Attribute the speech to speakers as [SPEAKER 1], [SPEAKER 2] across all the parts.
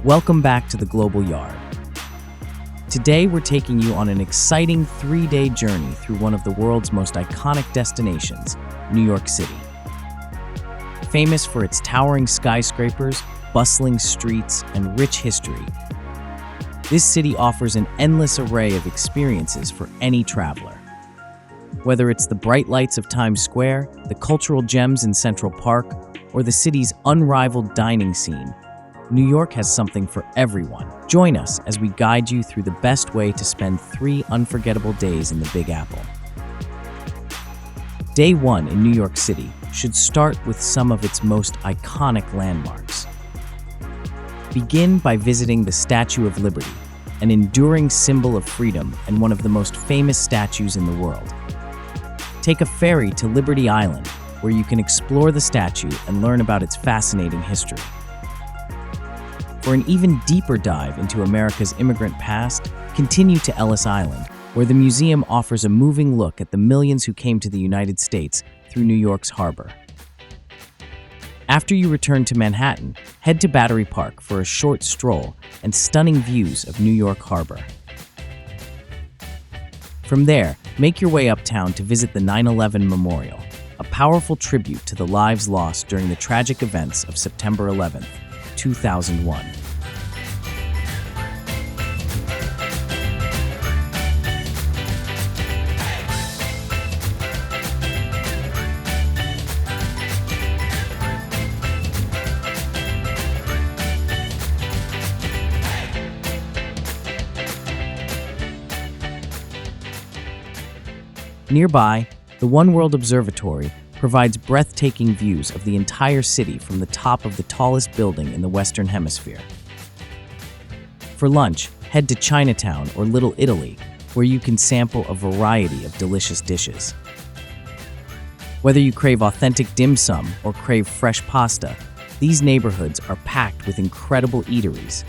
[SPEAKER 1] Welcome back to the Global Yard. Today we're taking you on an exciting 3-day journey through one of the world's most iconic destinations, New York City. Famous for its towering skyscrapers, bustling streets, and rich history, this city offers an endless array of experiences for any traveler. Whether it's the bright lights of Times Square, the cultural gems in Central Park, or the city's unrivaled dining scene, New York has something for everyone. Join us as we guide you through the best way to spend 3 unforgettable days in the Big Apple. Day 1 in New York City should start with some of its most iconic landmarks. Begin by visiting the Statue of Liberty, an enduring symbol of freedom and one of the most famous statues in the world. Take a ferry to Liberty Island, where you can explore the statue and learn about its fascinating history. For an even deeper dive into America's immigrant past, continue to Ellis Island, where the museum offers a moving look at the millions who came to the United States through New York's harbor. After you return to Manhattan, head to Battery Park for a short stroll and stunning views of New York Harbor. From there, make your way uptown to visit the 9/11 Memorial, a powerful tribute to the lives lost during the tragic events of September 11, 2001. Nearby, the One World Observatory provides breathtaking views of the entire city from the top of the tallest building in the Western Hemisphere. For lunch, head to Chinatown or Little Italy, where you can sample a variety of delicious dishes. Whether you crave authentic dim sum or crave fresh pasta, these neighborhoods are packed with incredible eateries.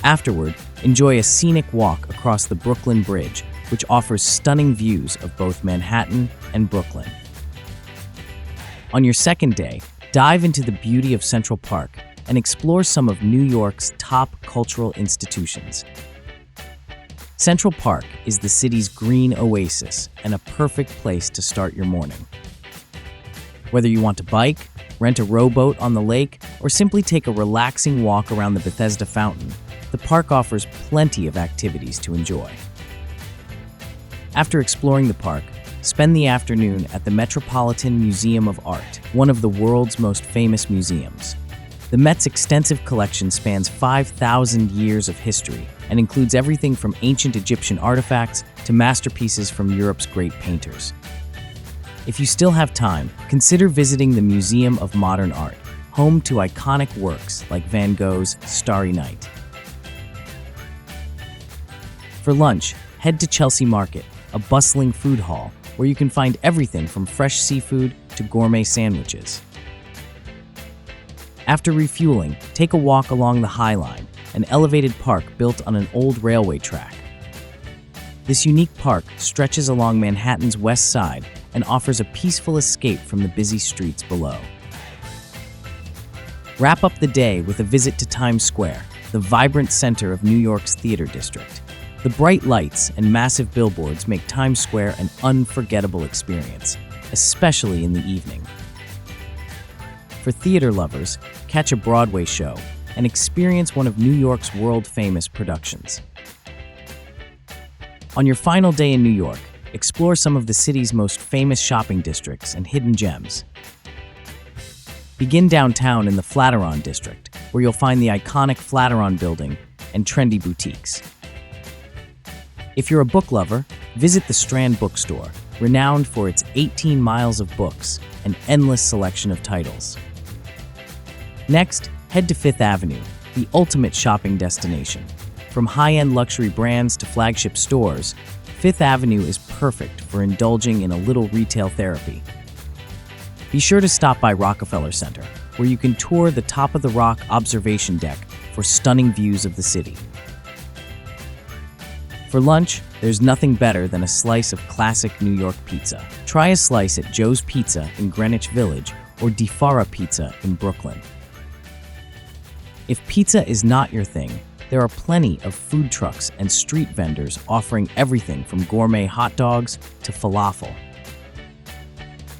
[SPEAKER 1] Afterward, enjoy a scenic walk across the Brooklyn Bridge, which offers stunning views of both Manhattan and Brooklyn. On your second day, dive into the beauty of Central Park and explore some of New York's top cultural institutions. Central Park is the city's green oasis and a perfect place to start your morning. Whether you want to bike, rent a rowboat on the lake, or simply take a relaxing walk around the Bethesda Fountain, the park offers plenty of activities to enjoy. After exploring the park, spend the afternoon at the Metropolitan Museum of Art, one of the world's most famous museums. The Met's extensive collection spans 5,000 years of history and includes everything from ancient Egyptian artifacts to masterpieces from Europe's great painters. If you still have time, consider visiting the Museum of Modern Art, home to iconic works like Van Gogh's Starry Night. For lunch, head to Chelsea Market, a bustling food hall where you can find everything from fresh seafood to gourmet sandwiches. After refueling, take a walk along the High Line, an elevated park built on an old railway track. This unique park stretches along Manhattan's west side and offers a peaceful escape from the busy streets below. Wrap up the day with a visit to Times Square, the vibrant center of New York's theater district. The bright lights and massive billboards make Times Square an unforgettable experience, especially in the evening. For theater lovers, catch a Broadway show and experience one of New York's world-famous productions. On your final day in New York, explore some of the city's most famous shopping districts and hidden gems. Begin downtown in the Flatiron District, where you'll find the iconic Flatiron Building and trendy boutiques. If you're a book lover, visit the Strand Bookstore, renowned for its 18 miles of books and endless selection of titles. Next, head to Fifth Avenue, the ultimate shopping destination. From high-end luxury brands to flagship stores, Fifth Avenue is perfect for indulging in a little retail therapy. Be sure to stop by Rockefeller Center, where you can tour the Top of the Rock observation deck for stunning views of the city. For lunch, there's nothing better than a slice of classic New York pizza. Try a slice at Joe's Pizza in Greenwich Village or Di Fara Pizza in Brooklyn. If pizza is not your thing, there are plenty of food trucks and street vendors offering everything from gourmet hot dogs to falafel.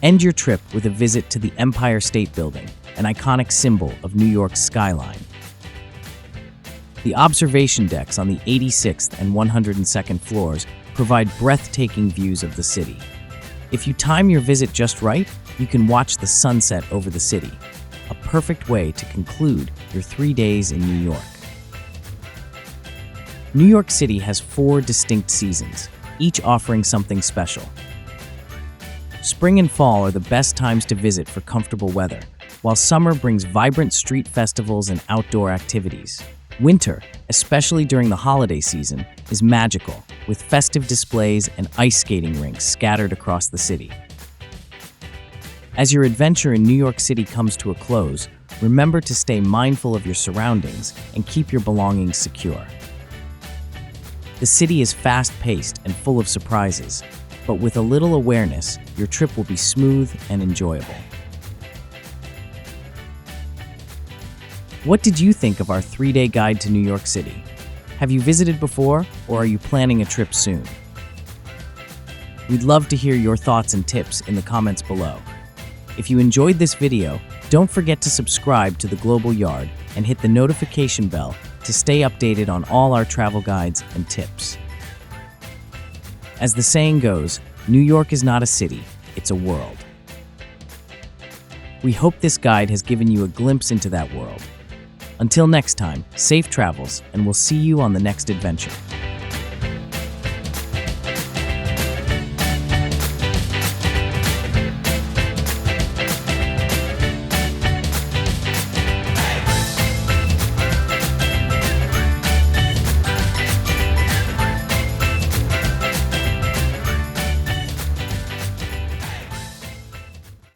[SPEAKER 1] End your trip with a visit to the Empire State Building, an iconic symbol of New York's skyline. The observation decks on the 86th and 102nd floors provide breathtaking views of the city. If you time your visit just right, you can watch the sunset over the city, a perfect way to conclude your 3 days in New York. New York City has 4 distinct seasons, each offering something special. Spring and fall are the best times to visit for comfortable weather, while summer brings vibrant street festivals and outdoor activities. Winter, especially during the holiday season, is magical, with festive displays and ice skating rinks scattered across the city. As your adventure in New York City comes to a close, remember to stay mindful of your surroundings and keep your belongings secure. The city is fast-paced and full of surprises, but with a little awareness, your trip will be smooth and enjoyable. What did you think of our 3-day guide to New York City? Have you visited before, or are you planning a trip soon? We'd love to hear your thoughts and tips in the comments below. If you enjoyed this video, don't forget to subscribe to The Global Yard and hit the notification bell to stay updated on all our travel guides and tips. As the saying goes, New York is not a city, it's a world. We hope this guide has given you a glimpse into that world. Until next time, safe travels, and we'll see you on the next adventure.